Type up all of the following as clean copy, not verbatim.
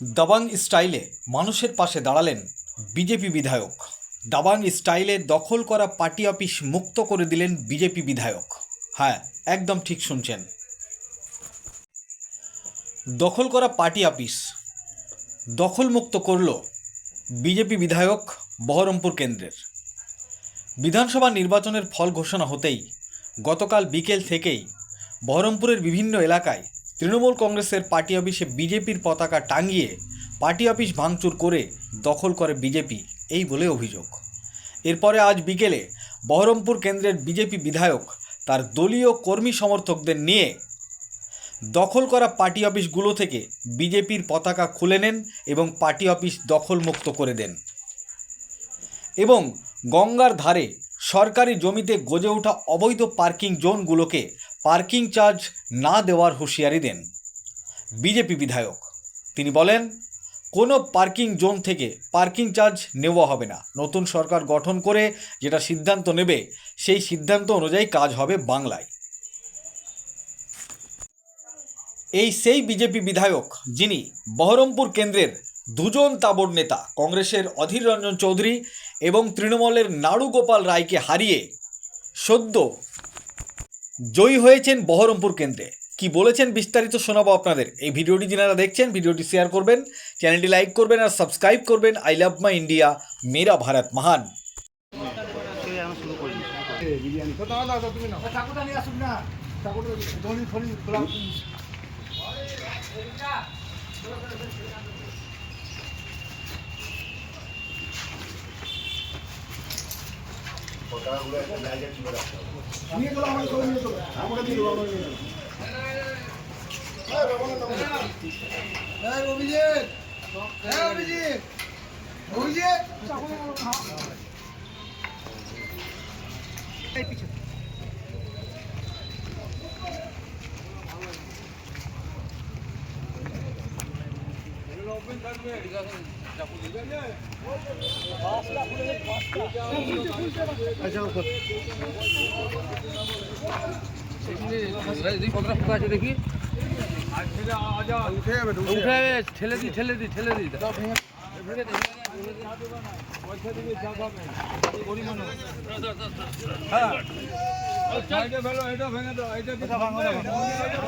দাবাং স্টাইলে মানুষের পাশে দাঁড়ালেন বিজেপি বিধায়ক। দাবাং স্টাইলে দখল করা পার্টি অফিস মুক্ত করে দিলেন বিজেপি বিধায়ক। হ্যাঁ, একদম ঠিক শুনছেন, দখল করা পার্টি অফিস দখলমুক্ত করল বিজেপি বিধায়ক বহরমপুর কেন্দ্রের। বিধানসভা নির্বাচনের ফল ঘোষণা হতেই গতকাল বিকেল থেকেই বহরমপুরের বিভিন্ন এলাকায় তৃণমূল কংগ্রেসের পার্টি অফিসে বিজেপির পতাকা টাঙিয়ে পার্টি অফিস ভাঙচুর করে দখল করে বিজেপি, এই বলে অভিযোগ। এরপরে আজ বিকেলে বহরমপুর কেন্দ্রের বিজেপি বিধায়ক তার দলীয় কর্মী সমর্থকদের নিয়ে দখল করা পার্টি অফিসগুলো থেকে বিজেপির পতাকা খুলে নেন এবং পার্টি অফিস দখলমুক্ত করে দেন এবং গঙ্গার ধারে সরকারি জমিতে গজে ওঠা অবৈধ পার্কিং জোনগুলোকে পার্কিং চার্জ না দেওয়ার হুঁশিয়ারি দেন বিজেপি বিধায়ক। তিনি বলেন, কোনো পার্কিং জোন থেকে পার্কিং চার্জ নেওয়া হবে না। নতুন সরকার গঠন করে যেটা সিদ্ধান্ত নেবে সেই সিদ্ধান্ত অনুযায়ী কাজ হবে বাংলায়। এই সেই বিজেপি বিধায়ক যিনি বহরমপুর কেন্দ্রের দুজন তাবড় নেতা কংগ্রেসের অধীর রঞ্জন চৌধুরী এবং তৃণমূলের নাড়ু গোপাল রায়কে হারিয়ে সদ্য জয়ী হয়েছেন বহরমপুর কেন্দ্রে। কি বলেছেন বিস্তারিত শোনাবো আপনাদের। এই ভিডিওটি যারা দেখছেন ভিডিওটি শেয়ার করবেন, চ্যানেলটি লাইক করবেন আর সাবস্ক্রাইব করবেন। আই লাভ মাই ইন্ডিয়া, মেরা ভারত মহান। দেখি ঠেলে দি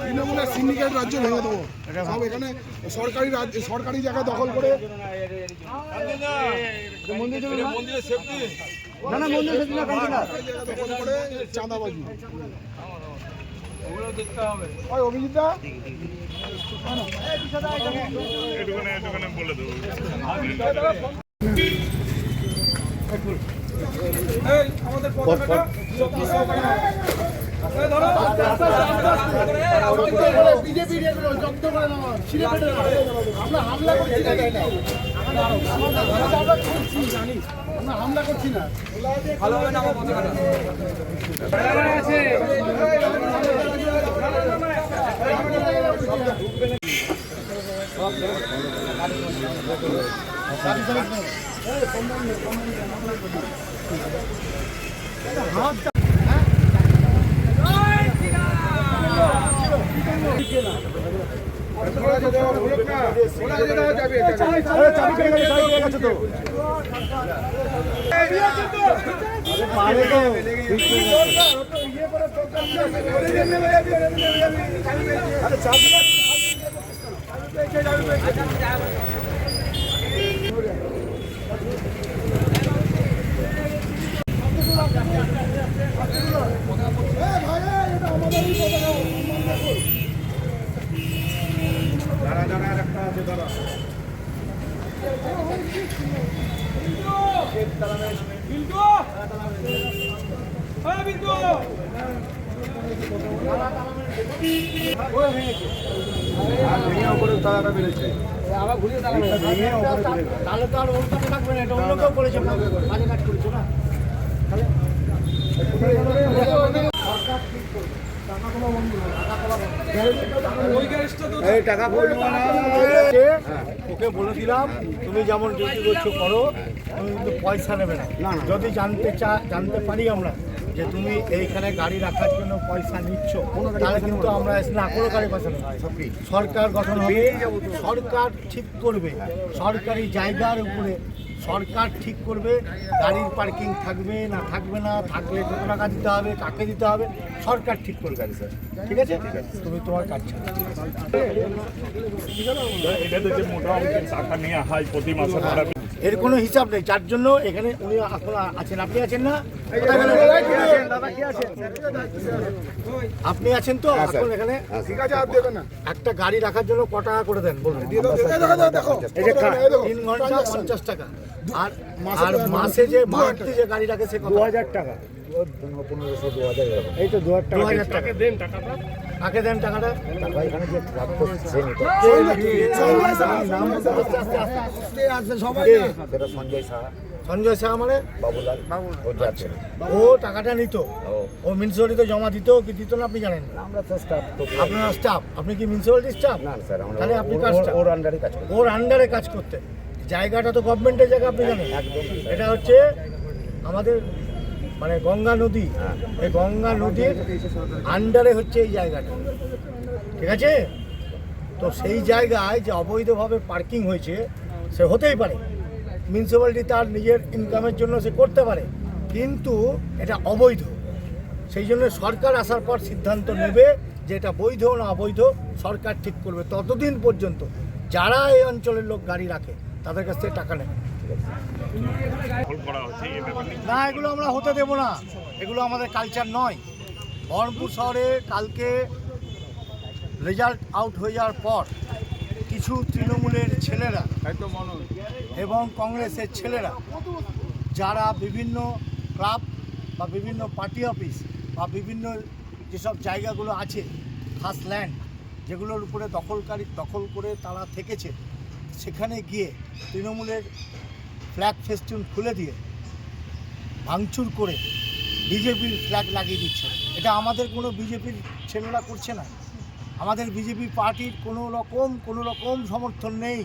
তৃণমূলের সিন্ডিকেট রাজ্য ভেঙে দেবো সব। এখানে সরকারি জায়গা দখল করে চাঁদাবাজি অভিজিৎ বলে দেবো। আমরা হামলা করছি না, ভালো হবে না। তালাটা বেড়েছে আবার ঘুরিয়ে তালা তাহলে তো আর ওর কাছে থাকবে না। এটা অন্য কেউ করেছে, মাঝে কাজ করেছো না। ওকে বলে দিলাম তুমি যেমন ডিউটি করছো করো, তুমি কিন্তু পয়সা নেবে না। যদি জানতে পারি আমরা যে তুমি এইখানে গাড়ি রাখার জন্য পয়সা নিচ্ছ, তাহলে কিন্তু আমরা না কোনো গাড়ি পয়সা নেই। সরকার গঠন হবে, সরকার ঠিক করবে, সরকারি জায়গার উপরে সরকার ঠিক করবে গাড়ির পার্কিং থাকবে না থাকবে না, থাকলে কত টাকা দিতে হবে, কাকে দিতে হবে, সরকার ঠিক করবে। ঠিক আছে, তুমি তোমার কাজ ছাড়ো। এটা তো যে মোটা অঙ্কের টাকা নেওয়া হয় প্রতি মাসে ভাড়া এর কোনো হিসাব নেই, যার জন্য এখানে উনি এখন আছেন। আপনি আছেন না? আপনি আছেন তো এখন এখানে? একটা গাড়ি রাখার জন্য ক টাকা করে দেন বলুন? 3 ঘন্টা 50 টাকা। আর মাসে যে মান্থলি যে গাড়ি রাখে সে 2000 টাকা। এই তো 2000 টাকা দেন। টাকাটা কাকে দেন? টাকাটা এখানে যে সঞ্জয় শাহ মানে বাবুলাল, ও টাকাটা নিত, ও মিউনিসিপ্যালিটিতে জমা দিত কি দিত না আপনি জানেন? আপনার স্টাফ, আপনি কি মিউনিসিপ্যালিটির স্টাফ? তাহলে আপনি ওর আন্ডারে কাজ করতেন। জায়গাটা তো গভর্নমেন্টের জায়গা, আপনি জানেন। এটা হচ্ছে আমাদের মানে গঙ্গা নদী, এই গঙ্গা নদীর আন্ডারে হচ্ছে এই জায়গাটা, ঠিক আছে? তো সেই জায়গায় যে অবৈধভাবে পার্কিং হয়েছে সে হতেই পারে, মিউনিসিপ্যালিটি তার নিজের ইনকামের জন্য সে করতে পারে, কিন্তু এটা অবৈধ। সেই জন্য সরকার আসার পর সিদ্ধান্ত নেবে যে এটা বৈধ না অবৈধ, সরকার ঠিক করবে। ততদিন পর্যন্ত যারা এই অঞ্চলের লোক গাড়ি রাখে তাদের কাছ থেকে টাকা নেবে না, এগুলো আমরা হতে দেব না, এগুলো আমাদের কালচার নয়। বহরমপুর শহরে কালকে রেজাল্ট আউট হয়ে যাওয়ার পর কিছু তৃণমূলের ছেলেরা এবং কংগ্রেসের ছেলেরা যারা বিভিন্ন ক্লাব বা বিভিন্ন পার্টি অফিস বা বিভিন্ন যেসব জায়গাগুলো আছে খাস ল্যান্ড যেগুলোর উপরে দখল করে তারা থেকেছে, সেখানে গিয়ে তৃণমূলের ফ্ল্যাগ ফেস্টুন খুলে দিয়ে ভাঙচুর করে বিজেপির ফ্ল্যাগ লাগিয়ে দিচ্ছে। এটা আমাদের কোনো বিজেপির ছেলেরা করছে না, আমাদের বিজেপি পার্টির কোনো রকম সমর্থন নেই।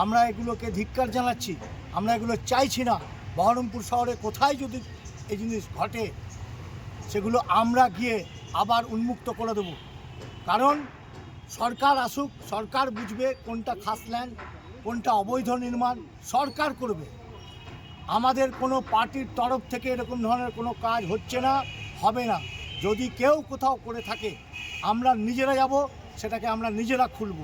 আমরা এগুলোকে ধিক্কার জানাচ্ছি, আমরা এগুলো চাইছি না। বহরমপুর শহরে কোথায় যদি এই জিনিস ঘটে সেগুলো আমরা গিয়ে আবার উন্মুক্ত করে দেব। কারণ সরকার আসুক, সরকার বুঝবে কোনটা খাস ল্যান্ড কোনটা অবৈধ নির্মাণ, সরকার করবে। আমাদের কোনো পার্টির তরফ থেকে এরকম ধরনের কোনো কাজ হচ্ছে না, হবে না। যদি কেউ কোথাও করে থাকে আমরা নিজেরা যাব, সেটাকে আমরা নিজেরা খুলব।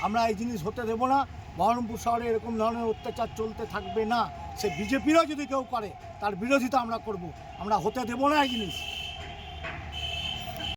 আমরা এই জিনিস হতে দেব না। বহরমপুর শহরে এরকম ধরনের অত্যাচার চলতে থাকবে না। সে বিজেপিরও যদি কেউ করে তার বিরোধিতা আমরা করব, আমরা হতে দেব না এই জিনিস।